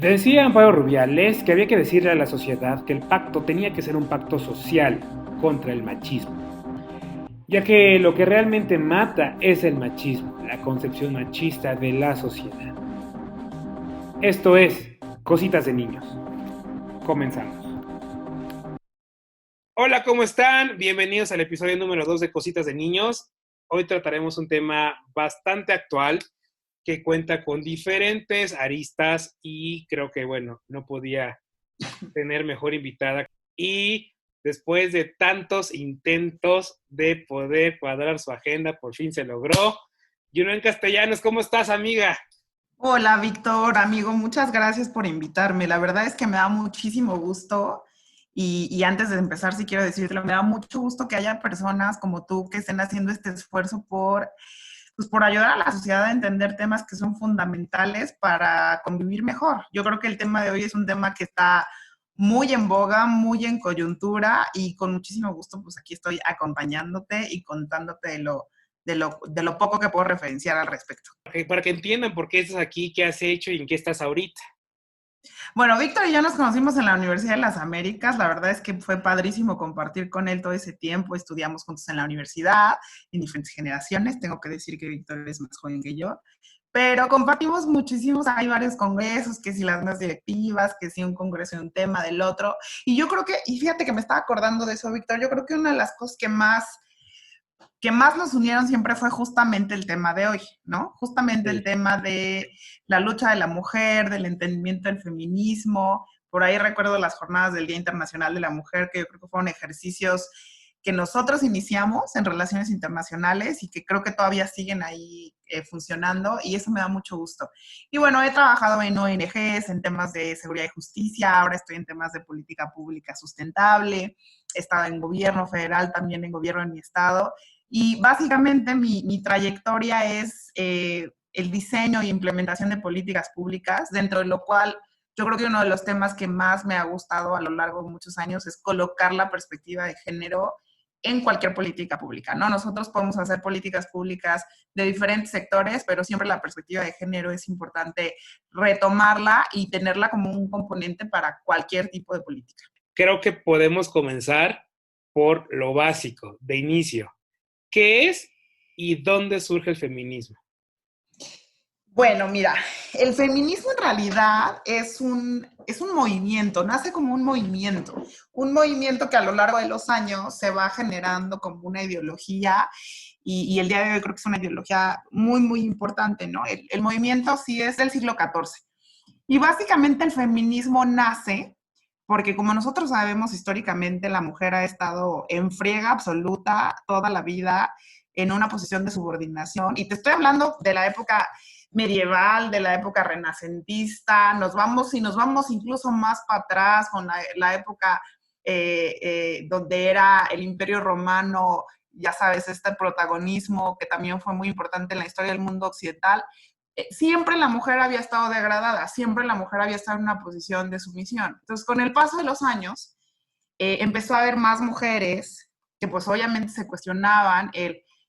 Decía Amparo Rubiales que había que decirle a la sociedad que el pacto tenía que ser un pacto social contra el machismo, ya que lo que realmente mata es el machismo, la concepción machista de la sociedad. Esto es Cositas de Niños. Comenzamos. Hola, ¿cómo están? Bienvenidos al episodio número 2 de Cositas de Niños. Hoy trataremos un tema bastante actual que cuenta con diferentes aristas y creo que, bueno, no podía tener mejor invitada. Y después de tantos intentos de poder cuadrar su agenda, por fin se logró. Julián Castellanos, ¿cómo estás, amiga? Hola, Víctor, amigo, muchas gracias por invitarme. La verdad es que me da muchísimo gusto y antes de empezar, sí quiero decirte, me da mucho gusto que haya personas como tú que estén haciendo este esfuerzo por ayudar a la sociedad a entender temas que son fundamentales para convivir mejor. Yo creo que el tema de hoy es un tema que está muy en boga, muy en coyuntura y con muchísimo gusto, pues aquí estoy acompañándote y contándote de lo poco que puedo referenciar al respecto. Para que entiendan por qué estás aquí, qué has hecho y en qué estás ahorita. Bueno, Víctor y yo nos conocimos en la Universidad de las Américas. La verdad es que fue padrísimo compartir con él todo ese tiempo. Estudiamos juntos en la universidad, en diferentes generaciones. Tengo que decir que Víctor es más joven que yo. Pero compartimos muchísimos, hay varios congresos, que si las más directivas, que si un congreso de un tema del otro. Y yo creo que, y fíjate que me estaba acordando de eso, Víctor, yo creo que una de las cosas que más nos unieron siempre fue justamente el tema de hoy, ¿no? Justamente el Sí. tema de la lucha de la mujer, del entendimiento del feminismo. Por ahí recuerdo las jornadas del Día Internacional de la Mujer, que yo creo que fueron ejercicios que nosotros iniciamos en relaciones internacionales y que creo que todavía siguen ahí funcionando, y eso me da mucho gusto. Y bueno, he trabajado en ONGs, en temas de seguridad y justicia, ahora estoy en temas de política pública sustentable, he estado en gobierno federal, también en gobierno en mi estado, y básicamente mi trayectoria es el diseño e implementación de políticas públicas, dentro de lo cual yo creo que uno de los temas que más me ha gustado a lo largo de muchos años es colocar la perspectiva de género en cualquier política pública, ¿no? Nosotros podemos hacer políticas públicas de diferentes sectores, pero siempre la perspectiva de género es importante retomarla y tenerla como un componente para cualquier tipo de política. Creo que podemos comenzar por lo básico, de inicio. ¿Qué es y dónde surge el feminismo? Bueno, mira, el feminismo en realidad es un movimiento, nace como un movimiento que a lo largo de los años se va generando como una ideología, y el día de hoy creo que es una ideología muy, muy importante, ¿no? El movimiento sí es del siglo XIV. Y básicamente el feminismo nace porque, como nosotros sabemos históricamente, la mujer ha estado en friega absoluta toda la vida en una posición de subordinación. Y te estoy hablando de la época medieval, de la época renacentista, si nos vamos incluso más para atrás con la época donde era el Imperio Romano, ya sabes, este protagonismo que también fue muy importante en la historia del mundo occidental. Siempre la mujer había estado degradada, siempre la mujer había estado en una posición de sumisión. Entonces, con el paso de los años, empezó a haber más mujeres que pues obviamente se cuestionaban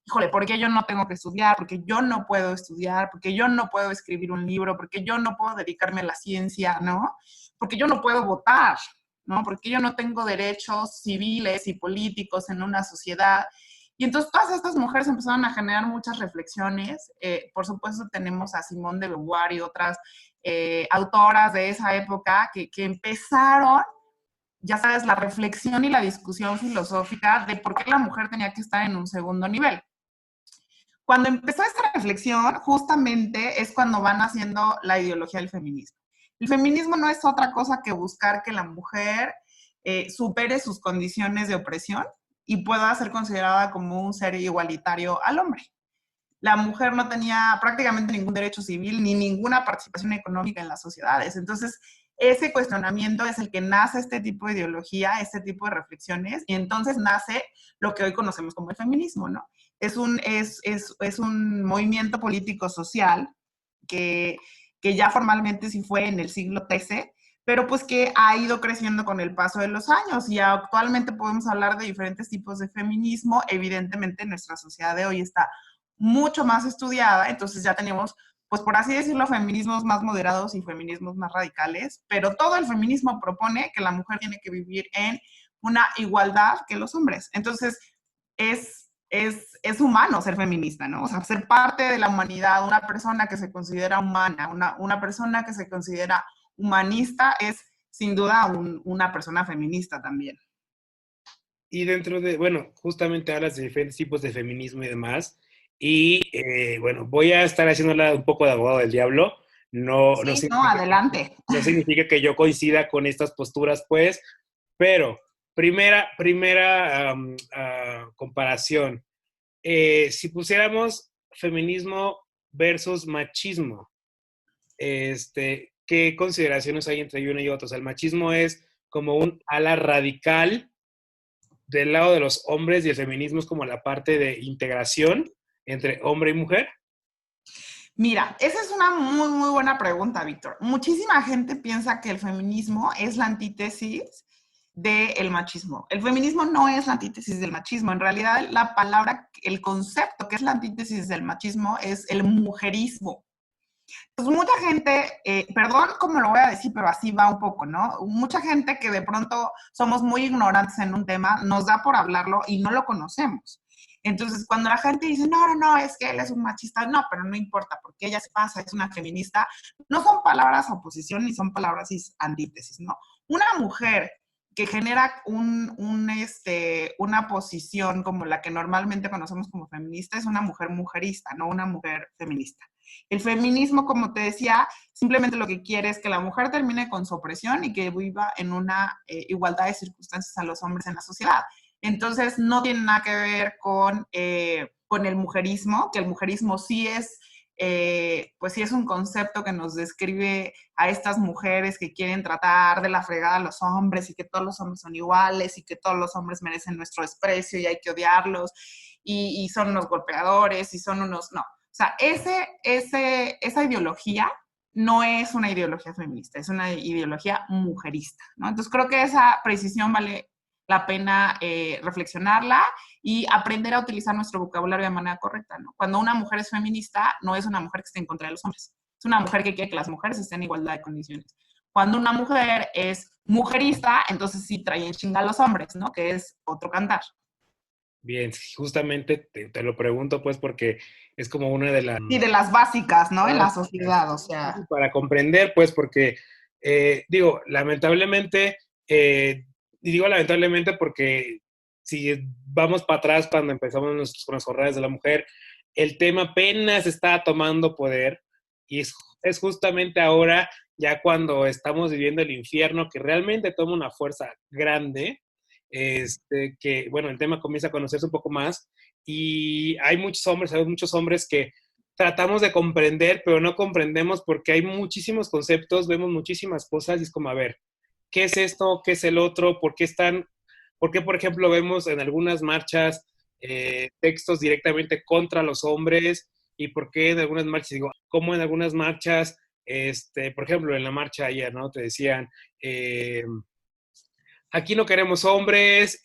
híjole, ¿por qué yo no tengo que estudiar? ¿Por qué yo no puedo estudiar? ¿Por qué yo no puedo escribir un libro? ¿Por qué yo no puedo dedicarme a la ciencia? ¿No? ¿Por qué yo no puedo votar? ¿No? ¿Por qué yo no tengo derechos civiles y políticos en una sociedad? Y entonces todas estas mujeres empezaron a generar muchas reflexiones. Por supuesto tenemos a Simone de Beauvoir y otras autoras de esa época que empezaron, ya sabes, la reflexión y la discusión filosófica de por qué la mujer tenía que estar en un segundo nivel. Cuando empezó esta reflexión, justamente es cuando van haciendo la ideología del feminismo. El feminismo no es otra cosa que buscar que la mujer supere sus condiciones de opresión y pueda ser considerada como un ser igualitario al hombre. La mujer no tenía prácticamente ningún derecho civil ni ninguna participación económica en las sociedades. Entonces, ese cuestionamiento es el que nace este tipo de ideología, este tipo de reflexiones, y entonces nace lo que hoy conocemos como el feminismo, ¿no? Es un movimiento político-social que, que ya formalmente sí fue en el siglo XIII, pero pues que ha ido creciendo con el paso de los años, y actualmente podemos hablar de diferentes tipos de feminismo. Evidentemente nuestra sociedad de hoy está mucho más estudiada, entonces ya tenemos pues por así decirlo, feminismos más moderados y feminismos más radicales, pero todo el feminismo propone que la mujer tiene que vivir en una igualdad que los hombres. Entonces, es humano ser feminista, ¿no? O sea, ser parte de la humanidad, una persona que se considera humana, una persona que se considera humanista es sin duda una persona feminista también. Y dentro de, bueno, justamente hablas de diferentes tipos de feminismo y demás. Y bueno, voy a estar haciéndola un poco de abogado del diablo. No Sí, no, significa, adelante. no significa que yo coincida con estas posturas, pues, pero primera comparación. Si pusiéramos feminismo versus machismo, ¿qué consideraciones hay entre uno y otro? O sea, el machismo es como un ala radical del lado de los hombres y el feminismo es como la parte de integración entre hombre y mujer. Mira, esa es una muy, muy buena pregunta, Víctor. Muchísima gente piensa que el feminismo es la antítesis del machismo. El feminismo no es la antítesis del machismo. En realidad, la palabra, el concepto que es la antítesis del machismo es el mujerismo. Pues mucha gente, perdón cómo lo voy a decir, pero así va un poco, ¿no? Mucha gente que de pronto somos muy ignorantes en un tema, nos da por hablarlo y no lo conocemos. Entonces, cuando la gente dice, no, es que él es un machista, no, pero no importa, porque ella se pasa, es una feminista, no son palabras oposición ni son palabras antítesis, ¿no? Una mujer que genera una posición como la que normalmente conocemos como feminista es una mujer mujerista, no una mujer feminista. El feminismo, como te decía, simplemente lo que quiere es que la mujer termine con su opresión y que viva en una igualdad de circunstancias a los hombres en la sociedad. Entonces, no tiene nada que ver con el mujerismo, que el mujerismo sí es, pues sí es un concepto que nos describe a estas mujeres que quieren tratar de la fregada a los hombres y que todos los hombres son iguales y que todos los hombres merecen nuestro desprecio y hay que odiarlos y son unos golpeadores y son unos... No, o sea, esa ideología no es una ideología feminista, es una ideología mujerista, ¿no? Entonces creo que esa precisión vale la pena reflexionarla y aprender a utilizar nuestro vocabulario de manera correcta, ¿no? Cuando una mujer es feminista, no es una mujer que esté en contra de los hombres, es una mujer que quiere que las mujeres estén en igualdad de condiciones. Cuando una mujer es mujerista, entonces sí trae en chinga a los hombres, ¿no? Que es otro cantar. Bien, justamente te lo pregunto pues porque es como una de las... Y de las básicas, ¿no? En la sociedad, o sea. Para comprender pues porque, digo, lamentablemente, y digo lamentablemente porque si vamos para atrás cuando empezamos con las jornadas de la mujer, el tema apenas está tomando poder y es justamente ahora, ya cuando estamos viviendo el infierno, que realmente toma una fuerza grande, que, bueno, el tema comienza a conocerse un poco más y hay muchos hombres que tratamos de comprender, pero no comprendemos porque hay muchísimos conceptos, vemos muchísimas cosas y es como, a ver, ¿qué es esto? ¿Qué es el otro? ¿Por qué, por ejemplo, vemos en algunas marchas textos directamente contra los hombres? ¿Y por qué en algunas marchas, digo, como en algunas marchas, por ejemplo, en la marcha ayer, ¿no? Te decían, aquí no queremos hombres,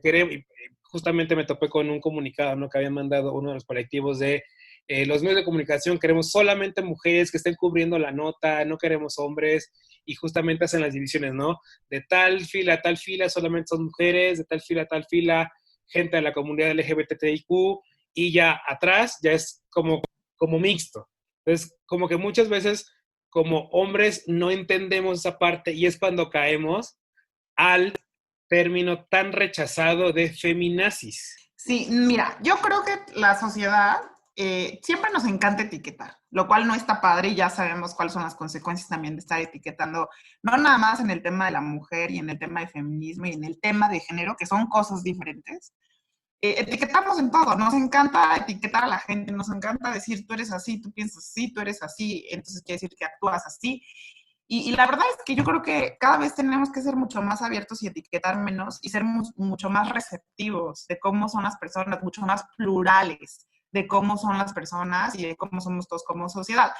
queremos, justamente me topé con un comunicado, ¿no? Que habían mandado uno de los colectivos de los medios de comunicación, queremos solamente mujeres que estén cubriendo la nota, no queremos hombres, y justamente hacen las divisiones, ¿no? De tal fila a tal fila solamente son mujeres, de tal fila a tal fila gente de la comunidad LGBTIQ, y ya atrás ya es como mixto. Entonces, como que muchas veces como hombres no entendemos esa parte y es cuando caemos al término tan rechazado de feminazis. Sí, mira, yo creo que la sociedad siempre nos encanta etiquetar, lo cual no está padre y ya sabemos cuáles son las consecuencias también de estar etiquetando, no nada más en el tema de la mujer y en el tema de feminismo y en el tema de género, que son cosas diferentes. Etiquetamos en todo, nos encanta etiquetar a la gente, nos encanta decir tú eres así, tú piensas así, tú eres así, entonces quiere decir que actúas así. Y la verdad es que yo creo que cada vez tenemos que ser mucho más abiertos y etiquetar menos y ser mucho más receptivos de cómo son las personas, mucho más plurales de cómo son las personas y de cómo somos todos como sociedad.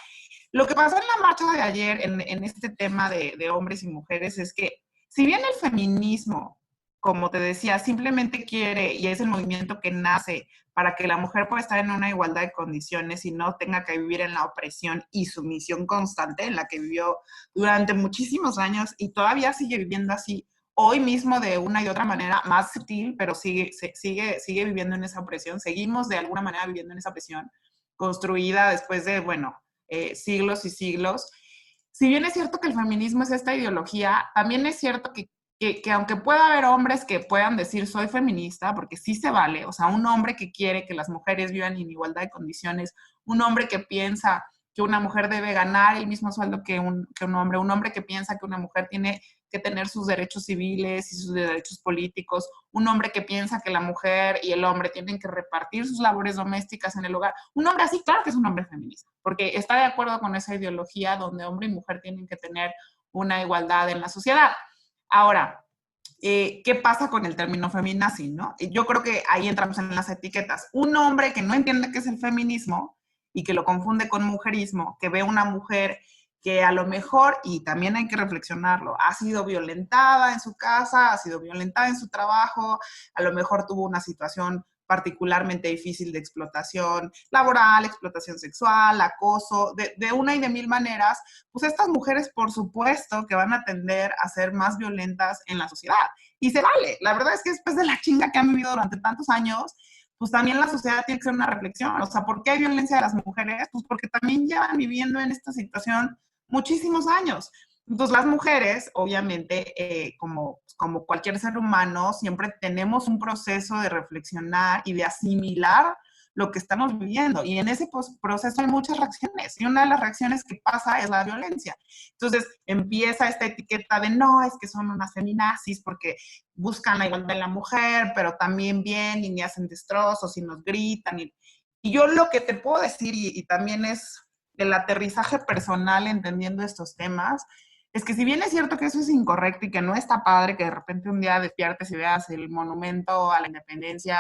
Lo que pasó en la marcha de ayer en este tema de hombres y mujeres es que si bien el feminismo como te decía, simplemente quiere, y es el movimiento que nace para que la mujer pueda estar en una igualdad de condiciones y no tenga que vivir en la opresión y sumisión constante en la que vivió durante muchísimos años y todavía sigue viviendo así, hoy mismo de una y otra manera más sutil, pero sigue viviendo en esa opresión, seguimos de alguna manera viviendo en esa opresión construida después de, bueno, siglos y siglos. Si bien es cierto que el feminismo es esta ideología, también es cierto que aunque pueda haber hombres que puedan decir soy feminista, porque sí se vale, o sea, un hombre que quiere que las mujeres vivan en igualdad de condiciones, un hombre que piensa que una mujer debe ganar el mismo sueldo que un hombre que piensa que una mujer tiene que tener sus derechos civiles y sus derechos políticos, un hombre que piensa que la mujer y el hombre tienen que repartir sus labores domésticas en el hogar. Un hombre así, claro que es un hombre feminista, porque está de acuerdo con esa ideología donde hombre y mujer tienen que tener una igualdad en la sociedad. Ahora, ¿qué pasa con el término feminazi, no? Yo creo que ahí entramos en las etiquetas. Un hombre que no entiende qué es el feminismo y que lo confunde con mujerismo, que ve una mujer que a lo mejor, y también hay que reflexionarlo, ha sido violentada en su casa, ha sido violentada en su trabajo, a lo mejor tuvo una situación particularmente difícil de explotación laboral, explotación sexual, acoso, de una y de mil maneras, pues estas mujeres por supuesto que van a tender a ser más violentas en la sociedad. Y se vale, la verdad es que después de la chinga que han vivido durante tantos años, pues también la sociedad tiene que ser una reflexión. O sea, ¿por qué hay violencia de las mujeres? Pues porque también llevan viviendo en esta situación muchísimos años. Entonces, las mujeres, obviamente, como cualquier ser humano, siempre tenemos un proceso de reflexionar y de asimilar lo que estamos viviendo. Y en ese proceso hay muchas reacciones. Y una de las reacciones que pasa es la violencia. Entonces empieza esta etiqueta de no, es que son unas feminazis porque buscan la igualdad de la mujer, pero también vienen y hacen destrozos y nos gritan. Y yo lo que te puedo decir, y también es el aterrizaje personal entendiendo estos temas, es que si bien es cierto que eso es incorrecto y que no está padre que de repente un día despiertes y veas el monumento a la independencia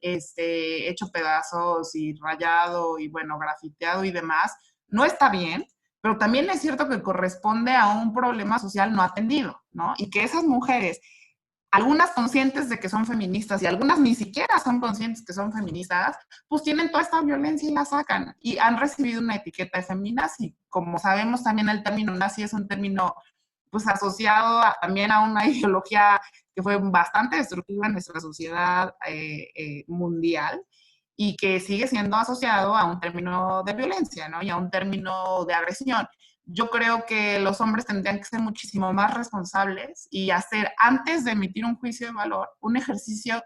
hecho pedazos y rayado y bueno, grafiteado y demás, no está bien, pero también es cierto que corresponde a un problema social no atendido, ¿no? Y que esas mujeres, algunas conscientes de que son feministas y algunas ni siquiera son conscientes que son feministas, pues tienen toda esta violencia y la sacan y han recibido una etiqueta de feminazi. Como sabemos también el término nazi es un término pues asociado también a una ideología que fue bastante destructiva en nuestra sociedad mundial y que sigue siendo asociado a un término de violencia, ¿no? Y a un término de agresión. Yo creo que los hombres tendrían que ser muchísimo más responsables y hacer, antes de emitir un juicio de valor, un ejercicio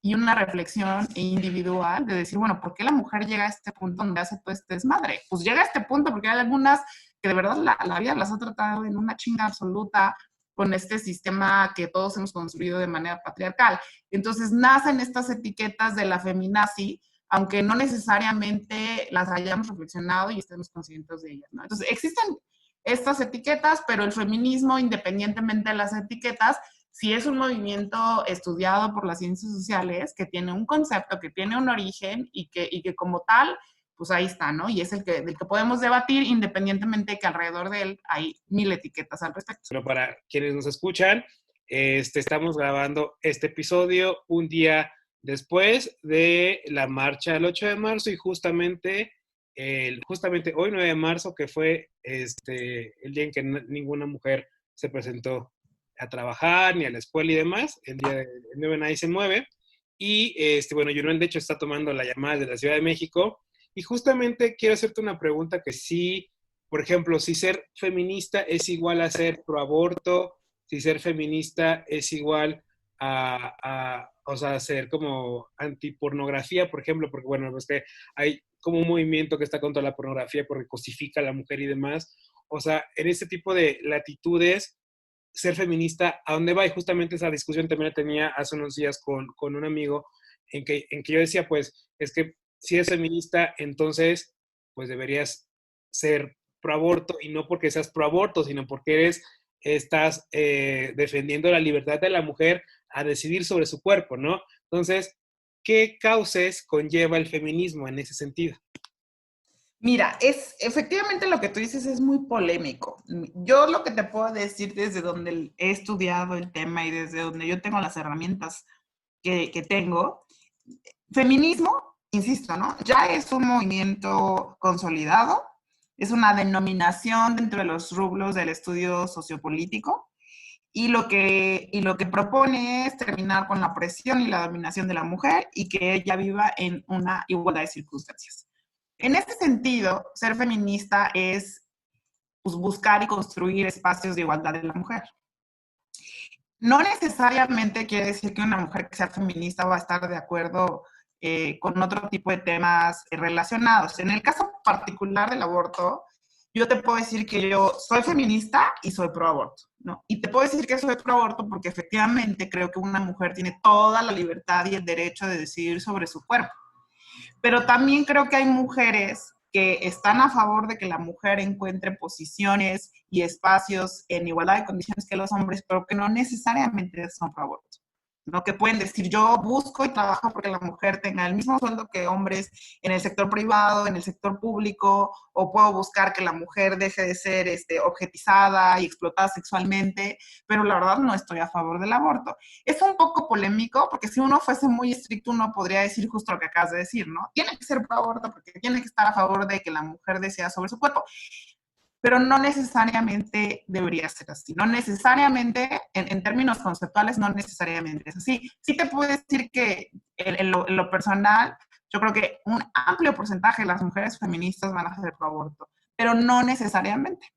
y una reflexión individual de decir, bueno, ¿por qué la mujer llega a este punto donde hace todo este desmadre? Pues llega a este punto porque hay algunas que de verdad la vida las ha tratado en una chinga absoluta con este sistema que todos hemos construido de manera patriarcal. Entonces nacen estas etiquetas de la feminazi, aunque no necesariamente las hayamos reflexionado y estemos conscientes de ellas, ¿no? Entonces existen estas etiquetas, pero el feminismo, independientemente de las etiquetas, si es un movimiento estudiado por las ciencias sociales, que tiene un concepto, que tiene un origen y que como tal, pues ahí está, ¿no? Y es del que podemos debatir independientemente de que alrededor de él hay mil etiquetas al respecto. Pero para quienes nos escuchan, estamos grabando este episodio un día después de la marcha del 8 de marzo y justamente hoy 9 de marzo, que fue el día en que ninguna mujer se presentó a trabajar ni a la escuela y demás, el día del 9 nadie se mueve. Y bueno, Yunel de hecho está tomando la llamada de la Ciudad de México y justamente quiero hacerte una pregunta que sí, por ejemplo, si ser feminista es igual a ser pro aborto, si ser feminista es igual o sea, ser como antipornografía, por ejemplo, porque bueno, pues que hay como un movimiento que está contra la pornografía porque cosifica a la mujer y demás. O sea, en este tipo de latitudes, ser feminista, ¿a dónde va? Y justamente esa discusión también la tenía hace unos días con un amigo en que yo decía, pues, es que si eres feminista, entonces, pues deberías ser pro aborto y no porque seas pro aborto, sino porque estás defendiendo la libertad de la mujer a decidir sobre su cuerpo, ¿no? Entonces, ¿qué causas conlleva el feminismo en ese sentido? Mira, efectivamente lo que tú dices es muy polémico. Yo lo que te puedo decir desde donde he estudiado el tema y desde donde yo tengo las herramientas que tengo, feminismo, insisto, ¿no? Ya es un movimiento consolidado, es una denominación dentro de los rubros del estudio sociopolítico y lo que propone es terminar con la opresión y la dominación de la mujer y que ella viva en una igualdad de circunstancias. En este sentido, ser feminista es pues, buscar y construir espacios de igualdad de la mujer. No necesariamente quiere decir que una mujer que sea feminista va a estar de acuerdo con otro tipo de temas relacionados. En el caso particular del aborto, yo te puedo decir que yo soy feminista y soy pro aborto, ¿no? Y te puedo decir que soy pro aborto porque efectivamente creo que una mujer tiene toda la libertad y el derecho de decidir sobre su cuerpo. Pero también creo que hay mujeres que están a favor de que la mujer encuentre posiciones y espacios en igualdad de condiciones que los hombres, pero que no necesariamente son pro aborto, ¿no? Que pueden decir, yo busco y trabajo porque la mujer tenga el mismo sueldo que hombres en el sector privado, en el sector público, o puedo buscar que la mujer deje de ser objetizada y explotada sexualmente, pero la verdad no estoy a favor del aborto. Es un poco polémico, porque si uno fuese muy estricto, uno podría decir justo lo que acabas de decir, ¿no? Tiene que ser pro aborto porque tiene que estar a favor de que la mujer decida sobre su cuerpo, pero no necesariamente debería ser así. No necesariamente, en términos conceptuales, no necesariamente es así. Sí te puedo decir que en lo personal, yo creo que un amplio porcentaje de las mujeres feministas van a ser pro aborto, pero no necesariamente.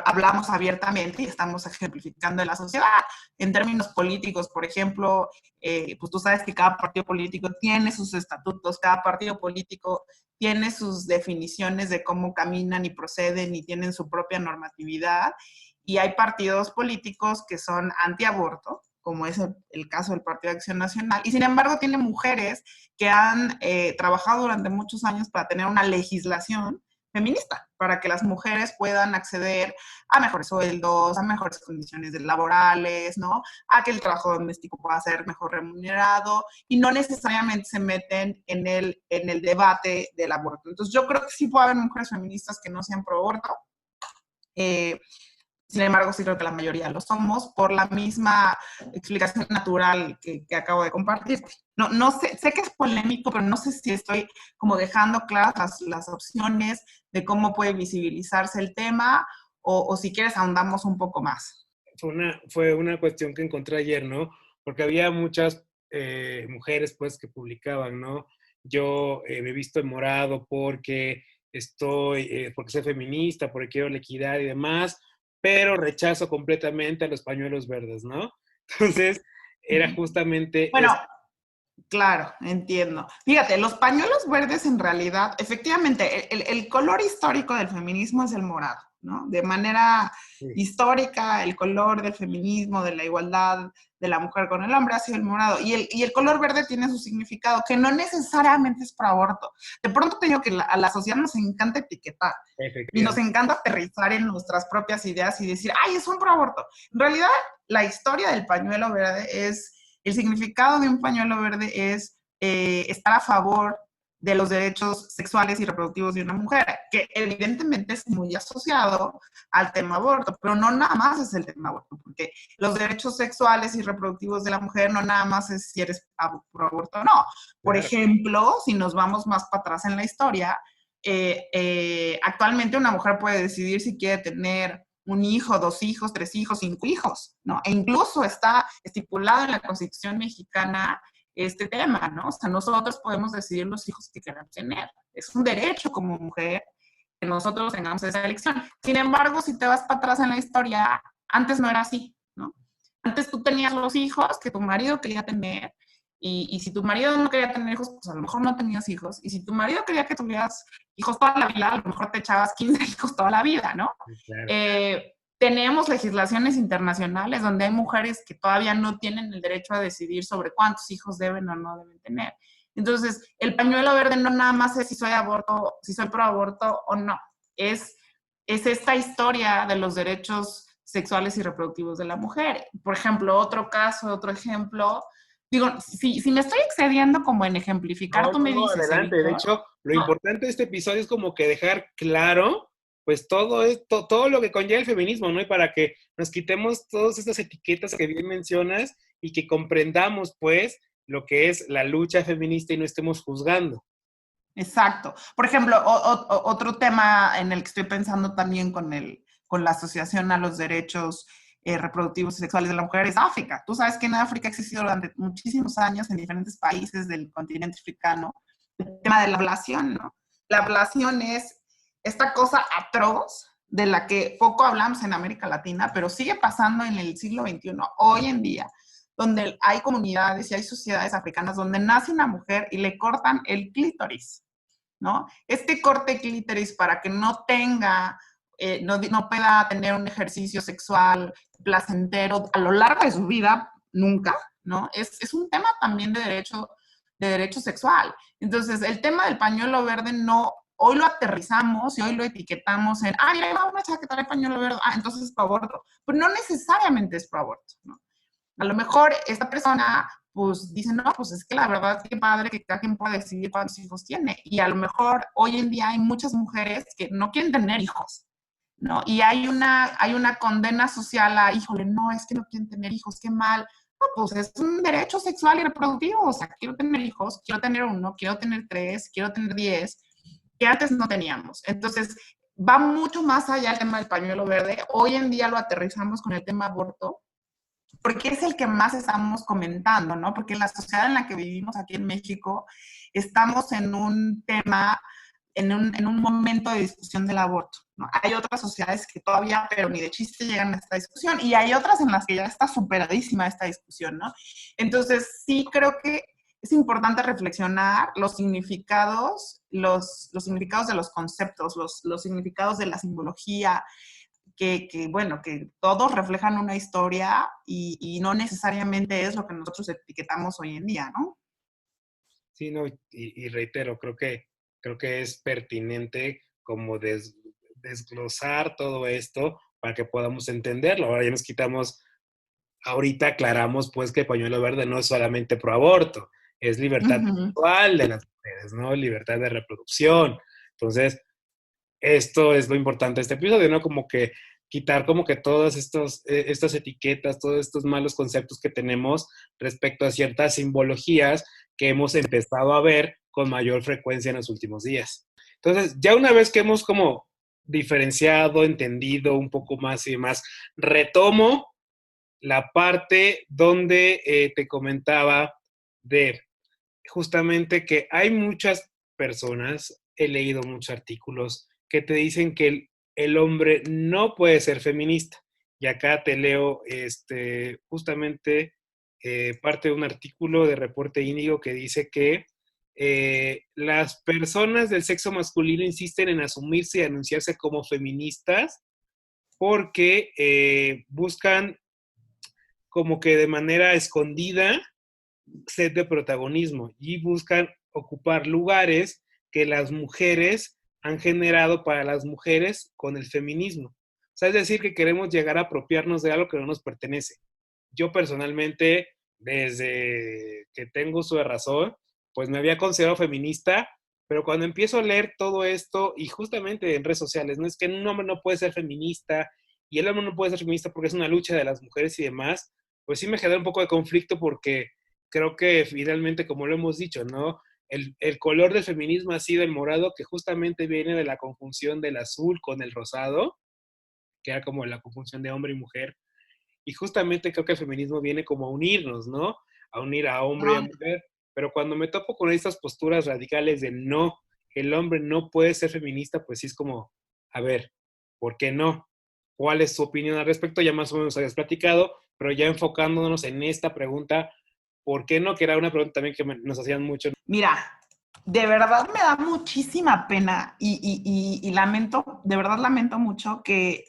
Hablamos abiertamente y estamos ejemplificando en la sociedad. En términos políticos, por ejemplo, pues tú sabes que cada partido político tiene sus estatutos, cada partido político tiene sus definiciones de cómo caminan y proceden y tienen su propia normatividad. Y hay partidos políticos que son antiaborto, como es el caso del Partido de Acción Nacional, y sin embargo tiene mujeres que han trabajado durante muchos años para tener una legislación feminista, para que las mujeres puedan acceder a mejores sueldos, a mejores condiciones laborales, ¿no? A que el trabajo doméstico pueda ser mejor remunerado y no necesariamente se meten en el debate del aborto. Entonces yo creo que sí puede haber mujeres feministas que no sean pro aborto. Sin embargo, sí creo que la mayoría lo somos por la misma explicación natural que acabo de compartirte. No sé que es polémico, pero no sé si estoy como dejando claras las opciones de cómo puede visibilizarse el tema o si quieres ahondamos un poco más. Fue una cuestión que encontré ayer, ¿no? Porque había muchas mujeres, pues, que publicaban, ¿no? Yo me he visto en morado porque porque soy feminista, porque quiero la equidad y demás, pero rechazo completamente a los pañuelos verdes, ¿no? Entonces, era justamente bueno, claro, entiendo. Fíjate, los pañuelos verdes en realidad, efectivamente, el color histórico del feminismo es el morado, ¿no? De manera histórica, el color del feminismo, de la igualdad de la mujer con el hombre ha sido el morado. Y el color verde tiene su significado, que no necesariamente es pro aborto. De pronto te digo que a la sociedad nos encanta etiquetar y nos encanta aterrizar en nuestras propias ideas y decir, ay, es un pro aborto. En realidad, la historia del pañuelo verde el significado de un pañuelo verde es estar a favor de los derechos sexuales y reproductivos de una mujer, que evidentemente es muy asociado al tema aborto, pero no nada más es el tema aborto, porque los derechos sexuales y reproductivos de la mujer no nada más es si eres pro aborto o no. Por ejemplo, si nos vamos más para atrás en la historia, actualmente una mujer puede decidir si quiere tener un hijo, 2 hijos, 3 hijos, 5 hijos, ¿no? E incluso está estipulado en la Constitución mexicana este tema, ¿no? O sea, nosotros podemos decidir los hijos que queramos tener. Es un derecho como mujer que nosotros tengamos esa elección. Sin embargo, si te vas para atrás en la historia, antes no era así, ¿no? Antes tú tenías los hijos que tu marido quería tener y si tu marido no quería tener hijos, pues a lo mejor no tenías hijos. Y si tu marido quería que tuvieras hijos toda la vida, a lo mejor te echabas 15 hijos toda la vida, ¿no? Claro. Tenemos legislaciones internacionales donde hay mujeres que todavía no tienen el derecho a decidir sobre cuántos hijos deben o no deben tener. Entonces, el pañuelo verde no nada más es si soy pro aborto o no. Es esta historia de los derechos sexuales y reproductivos de la mujer. Por ejemplo, otro ejemplo, Digo, si me estoy excediendo como en ejemplificar, No, tú no, me no, dices, adelante. De Víctor. hecho, lo importante de este episodio es como que dejar claro, pues todo esto, todo lo que conlleva el feminismo, ¿no? Y para que nos quitemos todas estas etiquetas que bien mencionas y que comprendamos, pues, lo que es la lucha feminista y no estemos juzgando. Exacto. Por ejemplo, otro tema en el que estoy pensando también con la Asociación a los Derechos Reproductivos y Sexuales de la Mujer es África. Tú sabes que en África ha existido durante muchísimos años en diferentes países del continente africano el tema de la ablación, ¿no? La ablación es esta cosa atroz de la que poco hablamos en América Latina, pero sigue pasando en el siglo XXI, hoy en día, donde hay comunidades y hay sociedades africanas donde nace una mujer y le cortan el clítoris, ¿no? Este corte clítoris para que no tenga, no pueda tener un ejercicio sexual placentero a lo largo de su vida, nunca, ¿no? Es un tema también de derecho sexual. Entonces, el tema del pañuelo verde no, hoy lo aterrizamos y hoy lo etiquetamos en, mira, hay una chaqueta de pañuelo verde, entonces es pro aborto, pero no necesariamente es pro aborto, ¿no? A lo mejor esta persona pues dice, no, pues es que la verdad es que padre que cada quien pueda decidir cuántos hijos tiene. Y a lo mejor hoy en día hay muchas mujeres que no quieren tener hijos, ¿no? Y hay una condena social a, híjole, no, es que no quieren tener hijos, qué mal. No, pues es un derecho sexual y reproductivo, o sea, quiero tener hijos, quiero tener uno, quiero tener tres, quiero tener 10, que antes no teníamos. Entonces, va mucho más allá el tema del pañuelo verde. Hoy en día lo aterrizamos con el tema aborto, porque es el que más estamos comentando, ¿no? Porque en la sociedad en la que vivimos aquí en México, estamos en un tema, en un momento de discusión del aborto, ¿no? Hay otras sociedades que todavía, pero ni de chiste llegan a esta discusión, y hay otras en las que ya está superadísima esta discusión, ¿no? Entonces, sí creo que es importante reflexionar los significados, los significados de los conceptos, los significados de la simbología, bueno, que todos reflejan una historia no necesariamente es lo que nosotros etiquetamos hoy en día, ¿no? Sí, no, y reitero, creo que es pertinente como desglosar todo esto para que podamos entenderlo. Ahora ya nos quitamos, ahorita aclaramos pues que el pañuelo verde no es solamente pro aborto, es libertad Ujú. sexual de las mujeres, ¿no? Libertad de reproducción. Entonces, esto es lo importante de este episodio, ¿no? Como que quitar como que todas estas etiquetas, todos estos malos conceptos que tenemos respecto a ciertas simbologías que hemos empezado a ver con mayor frecuencia en los últimos días. Entonces, ya una vez que hemos como diferenciado, entendido un poco más y demás, retomo la parte donde te comentaba de justamente que hay muchas personas, he leído muchos artículos que te dicen que el hombre no puede ser feminista. Y acá te leo justamente parte de un artículo de Reporte Índigo que dice que las personas del sexo masculino insisten en asumirse y anunciarse como feministas porque buscan como que de manera escondida sed de protagonismo y buscan ocupar lugares que las mujeres han generado para las mujeres con el feminismo. O sea, es decir, que queremos llegar a apropiarnos de algo que no nos pertenece. Yo personalmente, desde que tengo uso de razón, pues me había considerado feminista, pero cuando empiezo a leer todo esto, y justamente en redes sociales, no es que un hombre no puede ser feminista, y el hombre no puede ser feminista porque es una lucha de las mujeres y demás, pues sí me genera un poco de conflicto porque creo que finalmente, como lo hemos dicho, ¿no? El color del feminismo ha sido el morado, que justamente viene de la conjunción del azul con el rosado, que era como la conjunción de hombre y mujer. Y justamente creo que el feminismo viene como a unirnos, ¿no? A unir a hombre y a No, mujer. Pero cuando me topo con estas posturas radicales de no, el hombre no puede ser feminista, pues sí es como, a ver, ¿por qué no? ¿Cuál es su opinión al respecto? Ya más o menos habías platicado, pero ya enfocándonos en esta pregunta, ¿por qué no? Que era una pregunta también que nos hacían mucho. mira, de verdad me da muchísima pena y lamento, de verdad lamento mucho que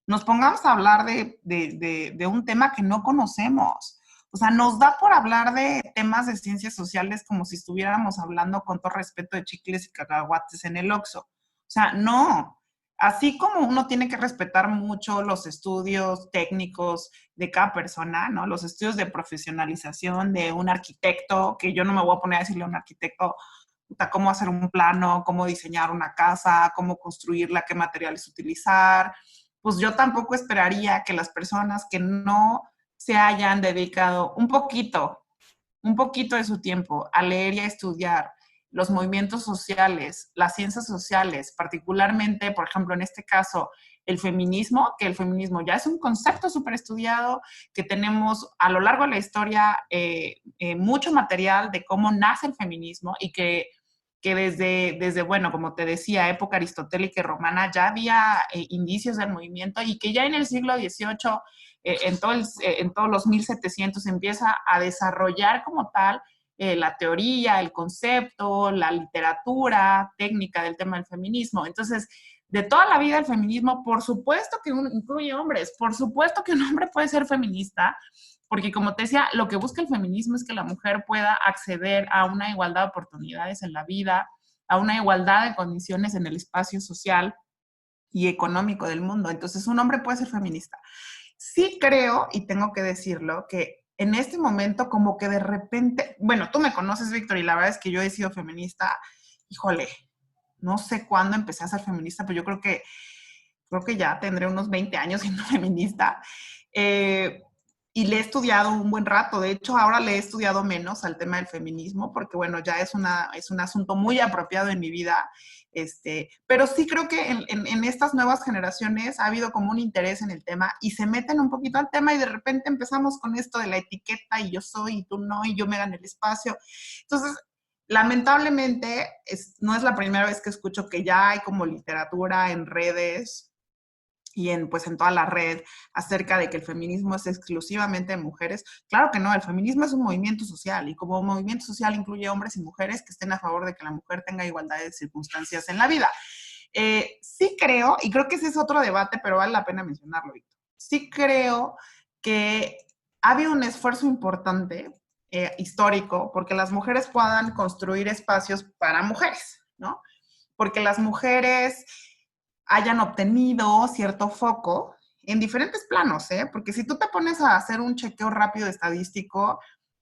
nos pongamos a hablar de un tema que no conocemos. O sea, nos da por hablar de temas de ciencias sociales como si estuviéramos hablando con todo respeto de chicles y cacahuates en el Oxxo. O sea, no. así como uno tiene que respetar mucho los estudios técnicos de cada persona, ¿no? Los estudios de profesionalización de un arquitecto, que yo no me voy a poner a decirle a un arquitecto cómo hacer un plano, cómo diseñar una casa, cómo construirla, qué materiales utilizar. Pues yo tampoco esperaría que las personas que no se hayan dedicado un poquito de su tiempo a leer y a estudiar los movimientos sociales, las ciencias sociales, particularmente, por ejemplo, en este caso, el feminismo, que el feminismo ya es un concepto súper estudiado, que tenemos a lo largo de la historia mucho material de cómo nace el feminismo y que desde, bueno, como te decía, época aristotélica y romana ya había indicios del movimiento y que ya en el siglo XVIII, en todos los 1700, empieza a desarrollar como tal la teoría, el concepto, la literatura técnica del tema del feminismo. Entonces, de toda la vida el feminismo, por supuesto que incluye hombres, por supuesto que un hombre puede ser feminista, porque como te decía, lo que busca el feminismo es que la mujer pueda acceder a una igualdad de oportunidades en la vida, a una igualdad de condiciones en el espacio social y económico del mundo. Entonces, un hombre puede ser feminista. Sí creo, y tengo que decirlo, que en este momento como que de repente, bueno, tú me conoces, Víctor, y la verdad es que yo he sido feminista, híjole, no sé cuándo empecé a ser feminista, pero yo creo que ya tendré unos 20 años siendo feminista. Eh, y le he estudiado un buen rato. De hecho, ahora le he estudiado menos al tema del feminismo, porque bueno, ya es un asunto muy apropiado en mi vida. Pero sí creo que en estas nuevas generaciones ha habido como un interés en el tema y se meten un poquito al tema y de repente empezamos con esto de la etiqueta y yo soy y tú no y yo me gano el espacio. Entonces, lamentablemente, no es la primera vez que escucho que ya hay como literatura en redes y pues en toda la red acerca de que el feminismo es exclusivamente de mujeres. Claro que no, el feminismo es un movimiento social y como movimiento social incluye hombres y mujeres que estén a favor de que la mujer tenga igualdad de circunstancias en la vida. Sí creo, y creo que ese es otro debate, pero vale la pena mencionarlo, Víctor. Sí creo que ha habido un esfuerzo importante histórico porque las mujeres puedan construir espacios para mujeres, ¿no? Porque las mujeres hayan obtenido cierto foco en diferentes planos, ¿eh? Porque si tú te pones a hacer un chequeo rápido estadístico,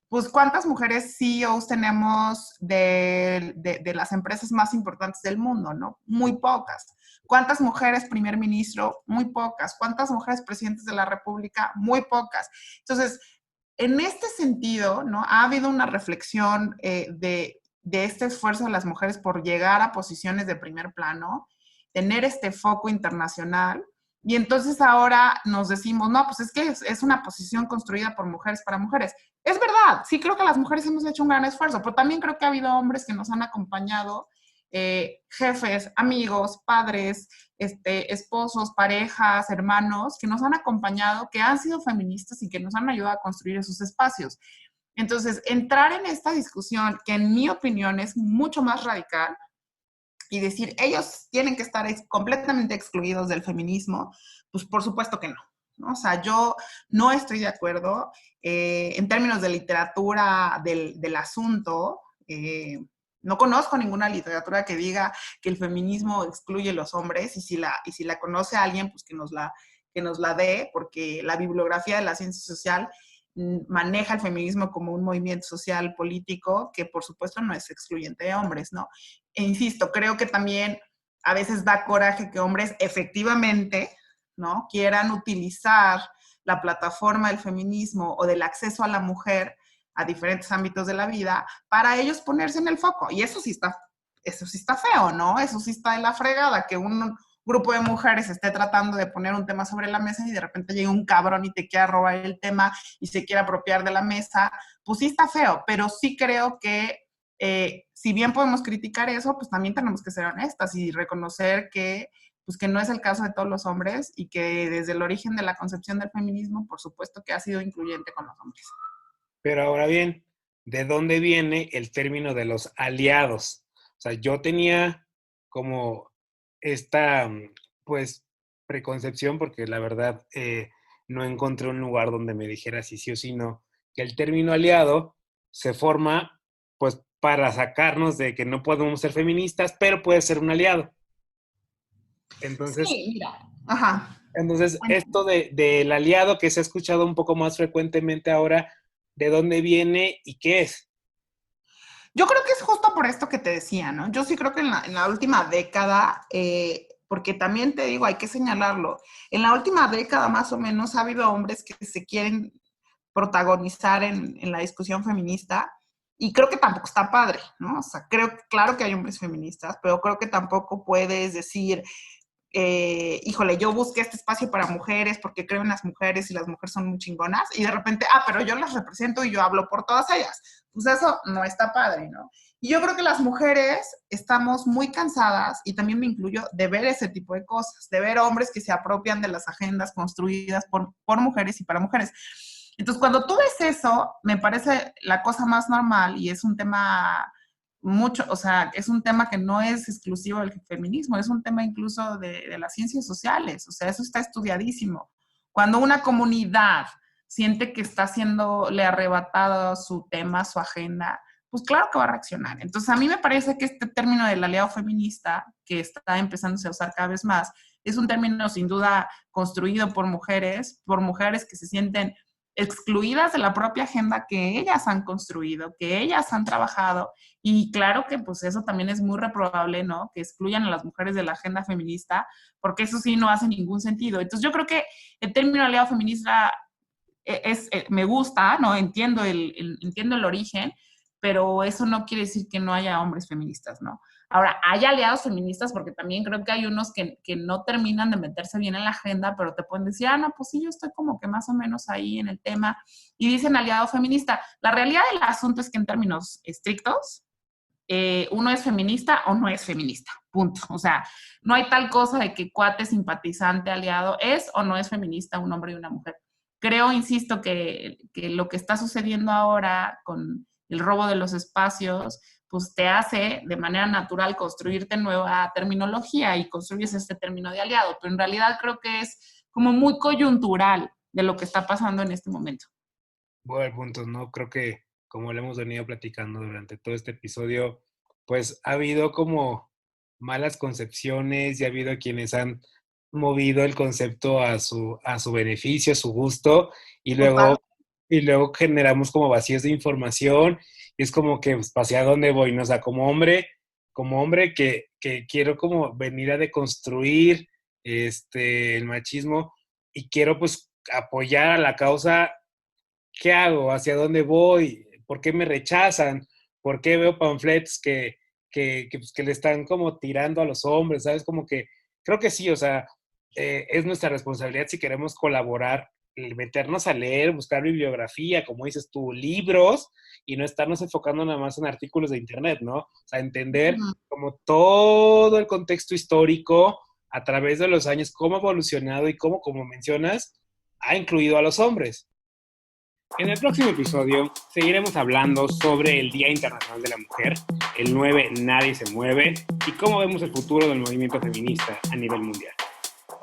pues ¿cuántas mujeres CEOs tenemos de las empresas más importantes del mundo, no? Muy pocas. ¿Cuántas mujeres primer ministro? Muy pocas. ¿Cuántas mujeres presidentes de la República? Muy pocas. Entonces, en este sentido, ¿no? Ha habido una reflexión de este esfuerzo de las mujeres por llegar a posiciones de primer plano, tener este foco internacional, y entonces ahora nos decimos, no, pues es que es una posición construida por mujeres para mujeres. Es verdad, sí creo que las mujeres hemos hecho un gran esfuerzo, pero también creo que ha habido hombres que nos han acompañado, jefes, amigos, padres, esposos, parejas, hermanos, que nos han acompañado, que han sido feministas y que nos han ayudado a construir esos espacios. Entonces, entrar en esta discusión, que en mi opinión es mucho más radical, y decir, ellos tienen que estar completamente excluidos del feminismo, pues por supuesto que no, ¿no? O sea, yo no estoy de acuerdo en términos de literatura del asunto. No conozco ninguna literatura que diga que el feminismo excluye a los hombres, y si la conoce alguien, pues que nos la dé, porque la bibliografía de la ciencia social maneja el feminismo como un movimiento social político que por supuesto no es excluyente de hombres, ¿no? E insisto, creo que también a veces da coraje que hombres efectivamente, ¿no? Quieran utilizar la plataforma del feminismo o del acceso a la mujer a diferentes ámbitos de la vida para ellos ponerse en el foco. Y eso sí está feo, ¿no? Eso sí está de la fregada, que un grupo de mujeres esté tratando de poner un tema sobre la mesa y de repente llega un cabrón y te quiera robar el tema y se quiere apropiar de la mesa. Pues sí está feo, pero sí creo que si bien podemos criticar eso, pues también tenemos que ser honestas y reconocer que, pues que no es el caso de todos los hombres y que desde el origen de la concepción del feminismo, por supuesto que ha sido incluyente con los hombres. Pero ahora bien, ¿de dónde viene el término de los aliados? O sea, yo tenía como esta, pues, preconcepción, porque la verdad no encontré un lugar donde me dijera si sí o si no, que el término aliado se forma, pues, para sacarnos de que no podemos ser feministas, pero puede ser un aliado. Entonces, Sí, mira. Ajá. entonces Bueno, esto del aliado que se ha escuchado un poco más frecuentemente ahora, ¿de dónde viene y qué es? yo creo que es justo por esto que te decía, ¿no? Yo sí creo que en la última década, porque también te digo, hay que señalarlo, en la última década más o menos ha habido hombres que se quieren protagonizar en la discusión feminista y creo que tampoco está padre, ¿no? O sea, claro que hay hombres feministas, pero creo que tampoco puedes decir, híjole, yo busqué este espacio para mujeres porque creo en las mujeres y las mujeres son muy chingonas, y de repente, pero yo las represento y yo hablo por todas ellas. Pues eso no está padre, ¿no? Y yo creo que las mujeres estamos muy cansadas, y también me incluyo, de ver ese tipo de cosas, de ver hombres que se apropian de las agendas construidas por mujeres y para mujeres. Entonces, cuando tú ves eso, me parece la cosa más normal, y es un tema mucho, o sea, es un tema que no es exclusivo del feminismo, es un tema incluso de las ciencias sociales, o sea, eso está estudiadísimo. Cuando una comunidad siente que está le arrebatado su tema, su agenda, pues claro que va a reaccionar. Entonces, a mí me parece que este término del aliado feminista, que está empezándose a usar cada vez más, es un término sin duda construido por mujeres que se sienten excluidas de la propia agenda que ellas han construido, que ellas han trabajado, y claro que pues eso también es muy reprobable, ¿no? Que excluyan a las mujeres de la agenda feminista, porque eso sí no hace ningún sentido. Entonces yo creo que el término aliado feminista me gusta, ¿no? Entiendo el origen, pero eso no quiere decir que no haya hombres feministas, ¿no? Ahora, hay aliados feministas porque también creo que hay unos que no terminan de meterse bien en la agenda, pero te pueden decir, no, pues sí, yo estoy como que más o menos ahí en el tema, y dicen aliado feminista. La realidad del asunto es que en términos estrictos, uno es feminista o no es feminista, punto. O sea, no hay tal cosa de que cuate, simpatizante, aliado, es o no es feminista un hombre y una mujer. Creo, insisto, que lo que está sucediendo ahora con el robo de los espacios, pues te hace de manera natural construirte nueva terminología y construyes este término de aliado, pero en realidad creo que es como muy coyuntural de lo que está pasando en este momento. Buen punto, ¿no? Creo que, como lo hemos venido platicando durante todo este episodio, pues ha habido como malas concepciones y ha habido quienes han movido el concepto a su beneficio, a su gusto, y Total. luego generamos como vacíos de información, y es como que, pues, ¿hacia dónde voy? ¿No? O sea, como hombre que quiero como venir a deconstruir el machismo y quiero pues apoyar a la causa. ¿Qué hago? ¿Hacia dónde voy? ¿Por qué me rechazan? ¿Por qué veo panfletos pues, que le están como tirando a los hombres? ¿Sabes? Como que creo que sí, o sea, es nuestra responsabilidad si queremos colaborar, meternos a leer, buscar bibliografía, como dices tú, libros, y no estarnos enfocando nada más en artículos de internet, ¿no? O sea, entender como todo el contexto histórico a través de los años, cómo ha evolucionado y cómo, como mencionas, ha incluido a los hombres. En el próximo episodio seguiremos hablando sobre el Día Internacional de la Mujer, el 9 Nadie se mueve, y cómo vemos el futuro del movimiento feminista a nivel mundial.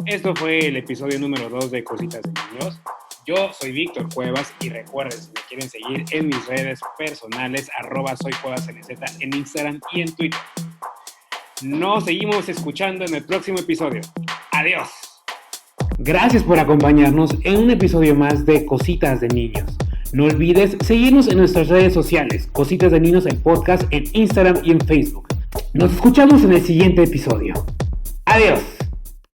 Esto fue el episodio número 2 de Cositas de Niños. Yo soy Víctor Cuevas y recuerden, si me quieren seguir en mis redes personales, @soycuevasnz en Instagram y en Twitter. Nos seguimos escuchando en el próximo episodio. ¡Adiós! Gracias por acompañarnos en un episodio más de Cositas de Niños. No olvides seguirnos en nuestras redes sociales, Cositas de Niños, el podcast en Instagram y en Facebook. Nos escuchamos en el siguiente episodio. ¡Adiós!